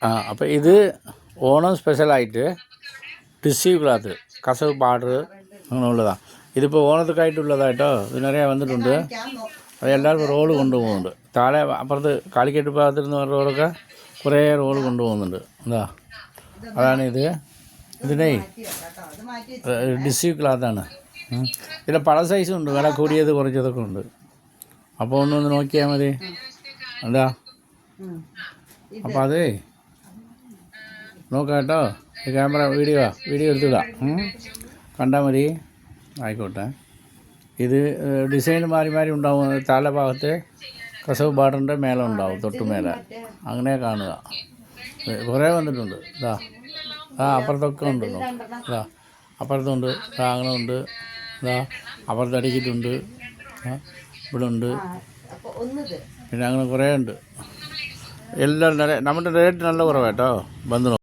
അപ്പോൾ ഇത് ഓണം സ്പെഷ്യലായിട്ട് ടിഷ്യൂ ക്ലാത്ത് കസവ് ബാർഡർ അങ്ങനെയുള്ളതാണ്. ഇതിപ്പോൾ ഓണത്തിനായിട്ടുള്ളതായിട്ടോ ഇത് നിറയെ വന്നിട്ടുണ്ട്. അത് എല്ലാവർക്കും റോള് കൊണ്ടുപോകുന്നുണ്ട്. താഴെ അപ്പുറത്ത് കാലിക്കറ്റ് ഭാഗത്തിൽ നിന്ന് പറഞ്ഞ റോളൊക്കെ കുറേ റോള് കൊണ്ടുപോകുന്നുണ്ട്. എന്താ അതാണിത്. ഇതിനെ ടിഷ്യൂ ക്ലാത്താണ്. ഇതിൻ്റെ പല സൈസും ഉണ്ട്, വില കൂടിയത് കുറച്ചതൊക്കെ ഉണ്ട്. അപ്പോൾ ഒന്നൊന്ന് നോക്കിയാൽ മതി. എന്താ അപ്പോൾ അതേ നോക്കാം കേട്ടോ. ഈ ക്യാമറ വീഡിയോ എടുത്തിടാം, കണ്ടാൽ മതി. ആയിക്കോട്ടെ. ഇത് ഡിസൈൻ മാറി മാറി ഉണ്ടാവും. താഴെ ഭാഗത്ത് കസവ് ബാർഡറിൻ്റെ മേലെ ഉണ്ടാവും, തൊട്ട് മേലെ. അങ്ങനെ കാണുക. കുറേ വന്നിട്ടുണ്ട്. ഇതാ അപ്പുറത്തൊക്കെ ഉണ്ട്. ഇതാ അപ്പുറത്തുണ്ട്, അങ്ങനെ ഉണ്ട്. ഇതാ അപ്പുറത്ത് അടിക്കിട്ടുണ്ട്, ഇവിടെ ഉണ്ട്. പിന്നെ അങ്ങനെ കുറേ ഉണ്ട്. എല്ലാം നമ്മുടെ റേറ്റ് നല്ല കുറവാട്ടോ. വന്നു